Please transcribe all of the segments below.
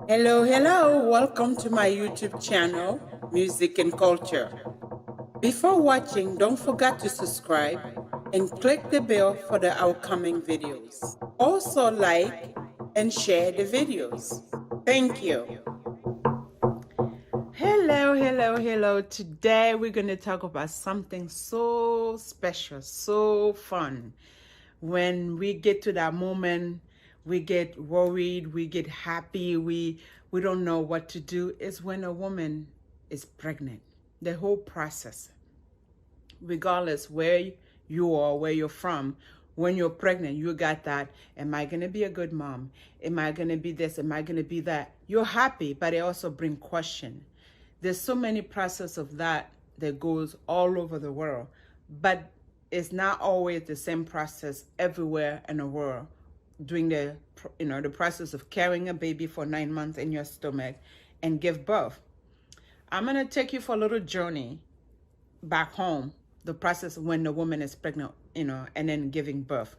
Hello, hello. Welcome to my YouTube channel, Music and Culture. Before watching, don't forget to subscribe and click the bell for the upcoming videos. Also, like and share the videos. Thank you. Hello, hello, hello. Today we're going to talk about something so special, so fun. When we get to that moment, we get worried, we get happy, we don't know what to do. Is when a woman is pregnant. The whole process, regardless where you are, where you're from, when you're pregnant, you got that. Am I going to be a good mom? Am I going to be this? Am I going to be that? You're happy, but it also brings question. There's so many process of that goes all over the world, but it's not always the same process everywhere in the world. Doing the process of carrying a baby for 9 months in your stomach and give birth. I'm gonna take you for a little journey back home. The process when the woman is pregnant, and then giving birth.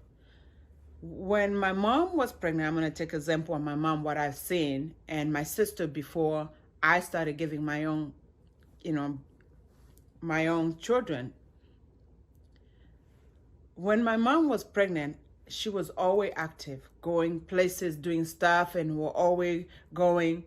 When my mom was pregnant, I'm going to take an example of my mom, what I've seen, and my sister before I started giving my own, my own children. When my mom was pregnant, she was always active, going places, doing stuff, and we're always going.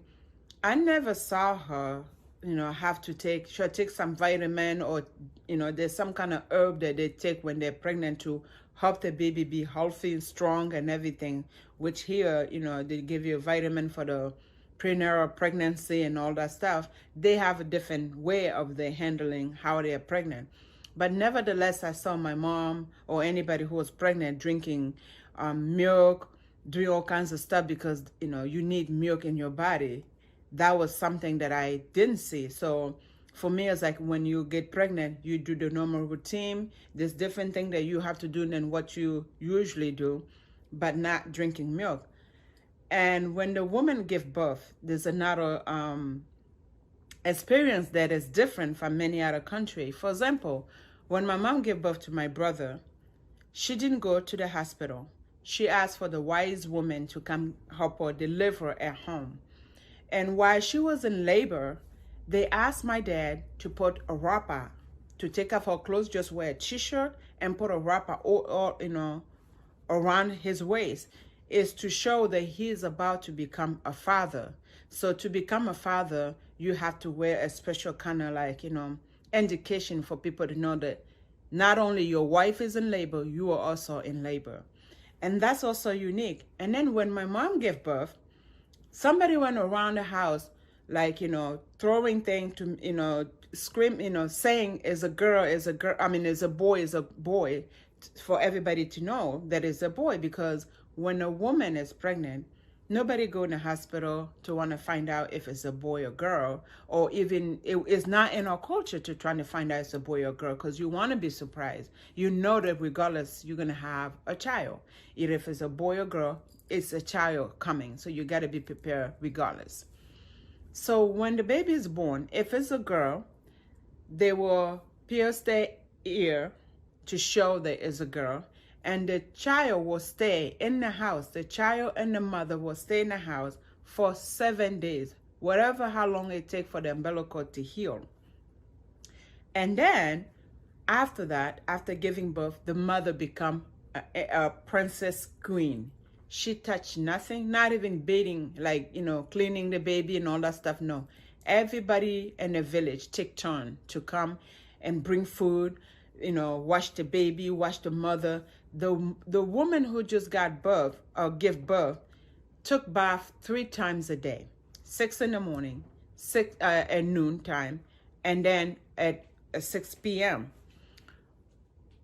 I never saw her, have to she'll take some vitamin or, there's some kind of herb that they take when they're pregnant to help the baby be healthy and strong and everything, which here, they give you a vitamin for the prenatal pregnancy and all that stuff. They have a different way of their handling how they are pregnant. But nevertheless, I saw my mom or anybody who was pregnant drinking milk, doing all kinds of stuff because, you need milk in your body. That was something that I didn't see. So for me, it's like when you get pregnant, you do the normal routine. There's different things that you have to do than what you usually do, but not drinking milk. And when the woman gives birth, there's another experience that is different from many other countries. For example, when my mom gave birth to my brother, she didn't go to the hospital. She asked for the wise woman to come help her deliver at home. And while she was in labor, they asked my dad to put a wrapper, to take off her clothes, just wear a t-shirt and put a wrapper around his waist, is to show that he is about to become a father. So to become a father, you have to wear a special kind of indication for people to know that not only your wife is in labor, you are also in labor. And that's also unique. And then when my mom gave birth, somebody went around the house, throwing things to, scream, saying is a girl, is a girl. I mean, is a boy, for everybody to know that it's a boy. Because when a woman is pregnant, nobody go in the hospital to want to find out if it's a boy or girl, or even it's not in our culture to try to find out if it's a boy or girl, because you want to be surprised. You know that regardless, you're going to have a child. Either if it's a boy or girl, it's a child coming. So you got to be prepared regardless. So when the baby is born, if it's a girl, they will pierce their ear to show that it's a girl. And the child will stay in the house. The child and the mother will stay in the house for 7 days, how long it takes for the umbilical to heal. And then after that, after giving birth, the mother become a princess queen. She touched nothing, not even bathing, cleaning the baby and all that stuff. No, everybody in the village take turn to come and bring food, wash the baby, wash the mother. The woman who just got birth or give birth took bath 3 times a day, 6 in the morning, 6 at noon time, and then at 6 p.m.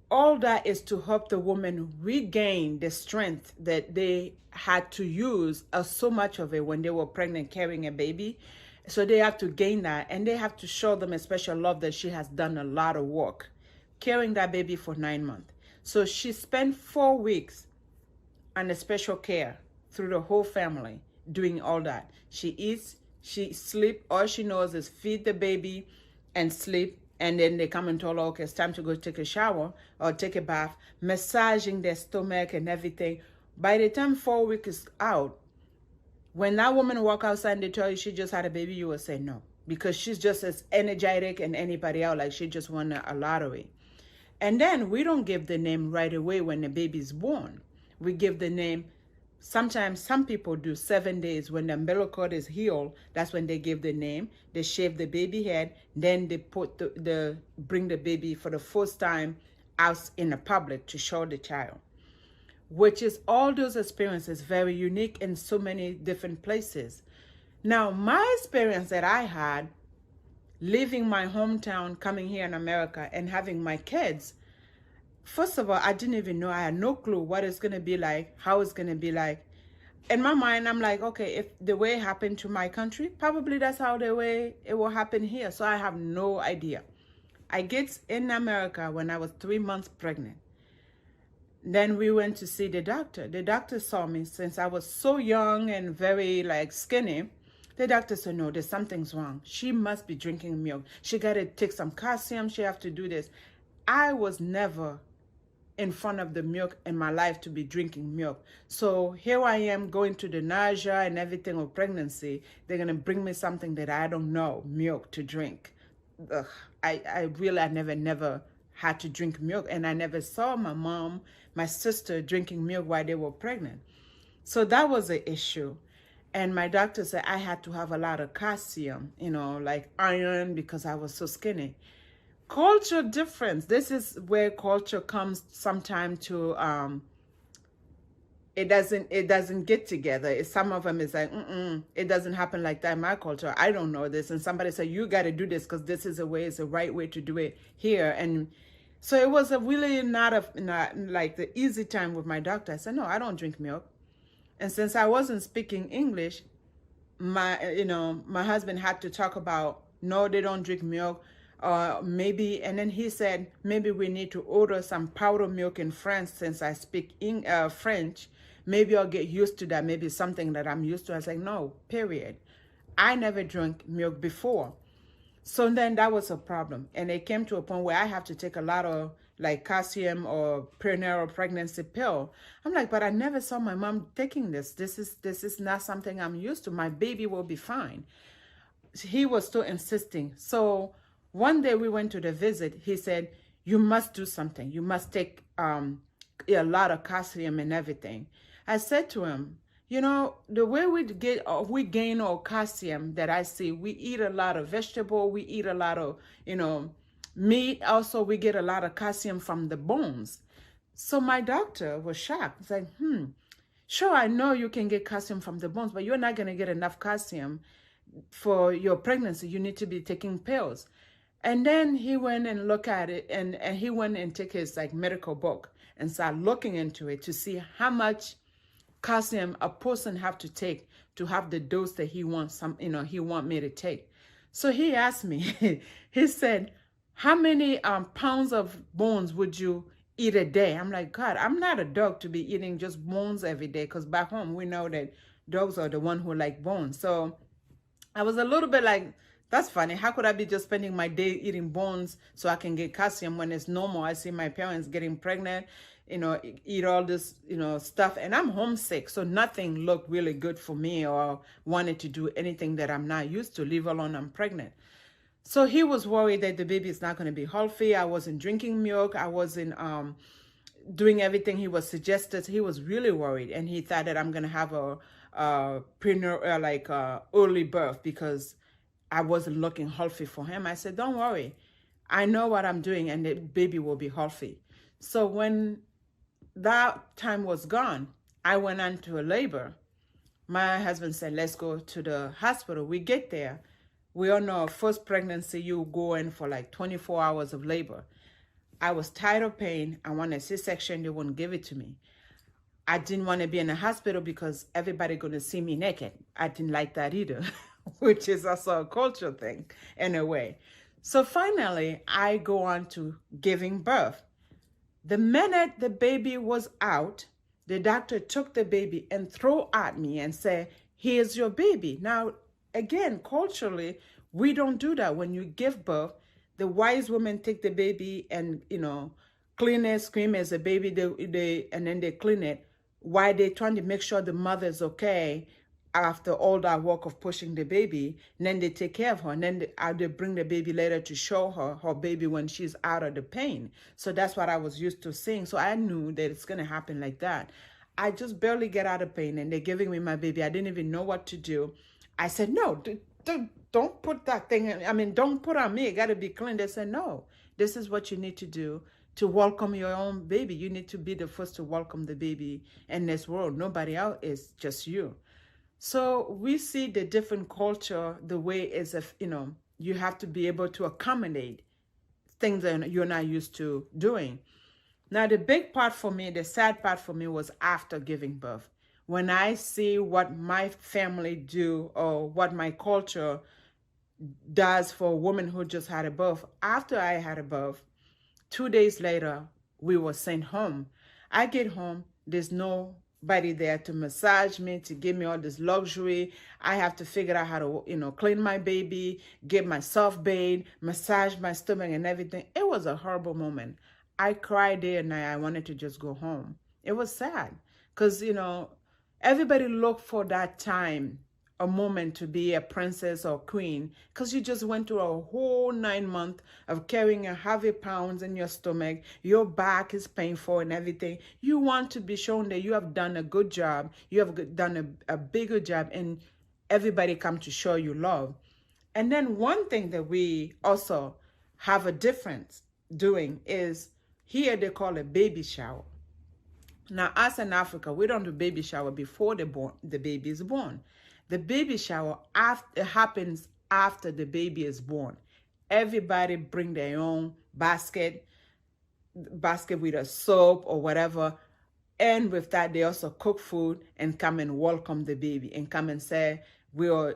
All that is to help the woman regain the strength that they had to use so much of it when they were pregnant carrying a baby. So they have to gain that, and they have to show them a special love that she has done a lot of work carrying that baby for 9 months. So she spent 4 weeks on a special care through the whole family doing all that. She eats, she sleeps, all she knows is feed the baby and sleep. And then they come and tell her, okay, it's time to go take a shower or take a bath, massaging their stomach and everything. By the time 4 weeks is out, When that woman walk outside and they tell you she just had a baby, you will say no, because she's just as energetic and anybody else, like she just won a lottery. And then we don't give the name right away when the baby's born. We give the name, sometimes some people do 7 days. When the umbilical cord is healed, that's when they give the name. They shave the baby head, then they put bring the baby for the first time out in the public to show the child. Which is all those experiences very unique in so many different places. Now, my experience that I had leaving my hometown, coming here in America and having my kids, first of all, I didn't even know, I had no clue what it's going to be like, how it's going to be like. In my mind, I'm like, okay, if the way it happened to my country, probably that's how the way it will happen here. So I have no idea. I get in America when I was 3 months pregnant. Then we went to see the doctor. The doctor saw me since I was so young and very like skinny. The doctor said, no, there's something's wrong. She must be drinking milk. She got to take some calcium. She have to do this. I was never in front of the milk in my life to be drinking milk. So here I am going to the nausea and everything of pregnancy. They're going to bring me something that I don't know, milk to drink. Ugh, I never had to drink milk, and I never saw my mom, my sister drinking milk while they were pregnant. So that was an issue. And my doctor said I had to have a lot of calcium, like iron, because I was so skinny. Culture difference. This is where culture comes sometime to, it doesn't get together. Some of them is like, it doesn't happen like that in my culture. I don't know this. And somebody said, you got to do this because this is it's the right way to do it here. And so it was a really not like the easy time with my doctor. I said, no, I don't drink milk. And since I wasn't speaking English, my husband had to talk about, no, they don't drink milk. Maybe, and then he said, maybe we need to order some powder milk in France since I speak French. Maybe I'll get used to that. Maybe something that I'm used to. I was like, no, period. I never drank milk before. So then that was a problem. And it came to a point where I have to take a lot of like calcium or prenatal pregnancy pill. I'm like, but I never saw my mom taking this. This is not something I'm used to. My baby will be fine. He was still insisting. So one day we went to the visit. He said, you must do something. You must take a lot of calcium and everything. I said to him, the way we gain our calcium that I see, we eat a lot of vegetable, we eat a lot of, meat. Also, we get a lot of calcium from the bones. So my doctor was shocked. He's like, sure, I know you can get calcium from the bones, but you're not going to get enough calcium for your pregnancy. You need to be taking pills. And then he went and looked at it, and he went and took his like medical book and started looking into it to see how much calcium a person have to take to have the dose that he wants he want me to take. So he asked me, he said, how many pounds of bones would you eat a day? I'm like, God, I'm not a dog to be eating just bones every day, because back home we know that dogs are the one who like bones. So I was a little bit like, that's funny. How could I be just spending my day eating bones so I can get calcium when it's normal? I see my parents getting pregnant, eat all this, stuff. And I'm homesick. So nothing looked really good for me, or wanted to do anything that I'm not used to, leave alone I'm pregnant. So he was worried that the baby is not going to be healthy. I wasn't drinking milk. I wasn't doing everything he was suggested. He was really worried. And he thought that I'm going to have early birth because I wasn't looking healthy for him. I said, don't worry. I know what I'm doing, and the baby will be healthy. So when that time was gone, I went on to a labor. My husband said, let's go to the hospital. We get there. We all know first pregnancy, you go in for like 24 hours of labor. I was tired of pain. I wanted a C-section. They wouldn't give it to me. I didn't want to be in the hospital because everybody going to see me naked. I didn't like that either, which is also a cultural thing in a way. So finally, I go on to giving birth. The minute the baby was out, the doctor took the baby and threw at me and said, here's your baby. Now, again, culturally, we don't do that. When you give birth, the wise women take the baby and, clean it, scream as a baby, and then they clean it while they're trying to make sure the mother's okay. after all that work of pushing the baby, and then they take care of her, and then they bring the baby later to show her baby when she's out of the pain. So that's what I was used to seeing. So I knew that it's going to happen like that. I just barely get out of pain, and they're giving me my baby. I didn't even know what to do. I said, no, don't put that thing in. I mean, don't put on me. It got to be clean. They said, no, this is what you need to do to welcome your own baby. You need to be the first to welcome the baby in this world. Nobody else is, just you. So we see the different culture, the way is, if, you know, you have to be able to accommodate things that you're not used to doing. Now, the big part for me, the sad part for me was after giving birth. When I see what my family do or what my culture does for a woman who just had a birth, after I had a birth, 2 days later, we were sent home. I get home, there's nobody there to massage me, to give me all this luxury. I have to figure out how to, you know, clean my baby, get myself bathed, massage my stomach and everything. It was a horrible moment. I cried day and night. I wanted to just go home. It was sad because, you know, everybody looked for that time, a moment to be a princess or queen, because you just went through a whole 9 months of carrying a heavy pounds in your stomach. Your back is painful and everything. You want to be shown that you have done a good job. You have done a bigger job, and everybody come to show you love. And then one thing that we also have a difference doing is, here they call it baby shower. Now, us in Africa, we don't do baby shower before the baby is born. The baby shower happens after the baby is born. Everybody bring their own basket with a soap or whatever. And with that, they also cook food and come and welcome the baby and come and say, we're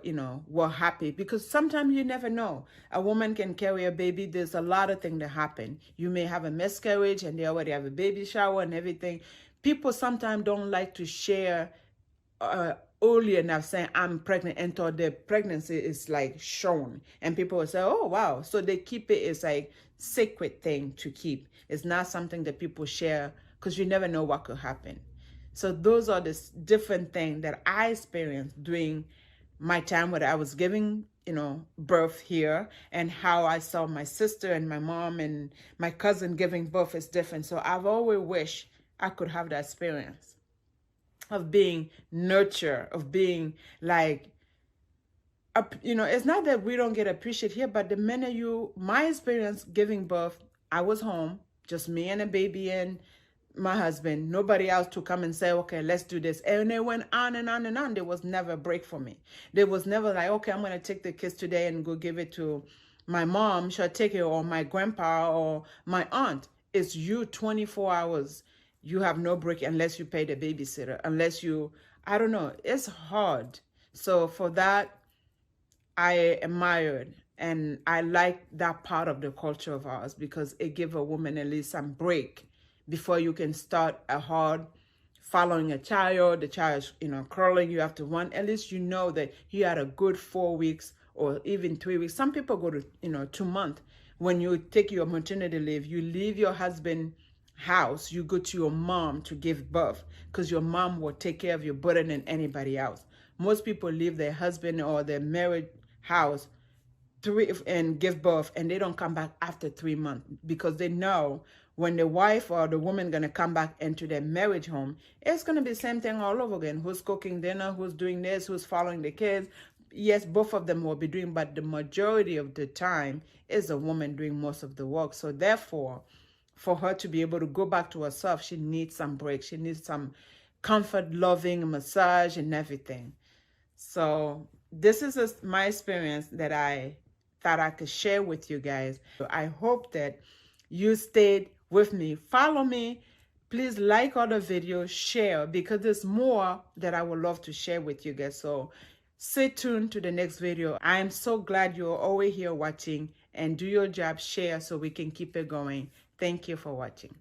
happy. Because sometimes you never know. A woman can carry a baby. There's a lot of things that happen. You may have a miscarriage and they already have a baby shower and everything. People sometimes don't like to share early enough saying I'm pregnant until the pregnancy is like shown, and people will say, oh wow. So they keep it as like sacred thing to keep. It's not something that people share because you never know what could happen. So those are the different things that I experienced during my time when I was giving, you know, birth here, and how I saw my sister and my mom and my cousin giving birth is different. So I've always wished I could have that experience of being nurtured, of being like, you know, it's not that we don't get appreciated here, but the minute my experience giving birth, I was home, just me and a baby and my husband, nobody else to come and say, okay, let's do this. And it went on and on and on. There was never a break for me. There was never like, okay, I'm going to take the kids today and go give it to my mom. Should I take it? Or my grandpa or my aunt. It's you 24 hours. You have no break unless you pay the babysitter, unless you, I don't know, it's hard. So for that, I admired and I like that part of the culture of ours, because it gives a woman at least some break before you can start a hard following a child. The child is, you know, crawling, you have to run. At least you know that you had a good 4 weeks or even 3 weeks. Some people go to, you know, 2 months. When you take your maternity leave, you leave your husband house, you go to your mom to give birth, because your mom will take care of you better than anybody else. Most people leave their husband or their married house and give birth, and they don't come back after 3 months, because they know when the wife or the woman gonna come back into their marriage home, it's gonna be the same thing all over again. Who's cooking dinner, who's doing this, who's following the kids. Yes, both of them will be doing, but the majority of the time is a woman doing most of the work. So therefore, for her to be able to go back to herself, she needs some break. She needs some comfort, loving, massage, and everything. So this is my experience that I thought I could share with you guys. I hope that you stayed with me. Follow me. Please like all the videos, share, because there's more that I would love to share with you guys. So stay tuned to the next video. I am so glad you're always here watching, and do your job, share so we can keep it going. Thank you for watching.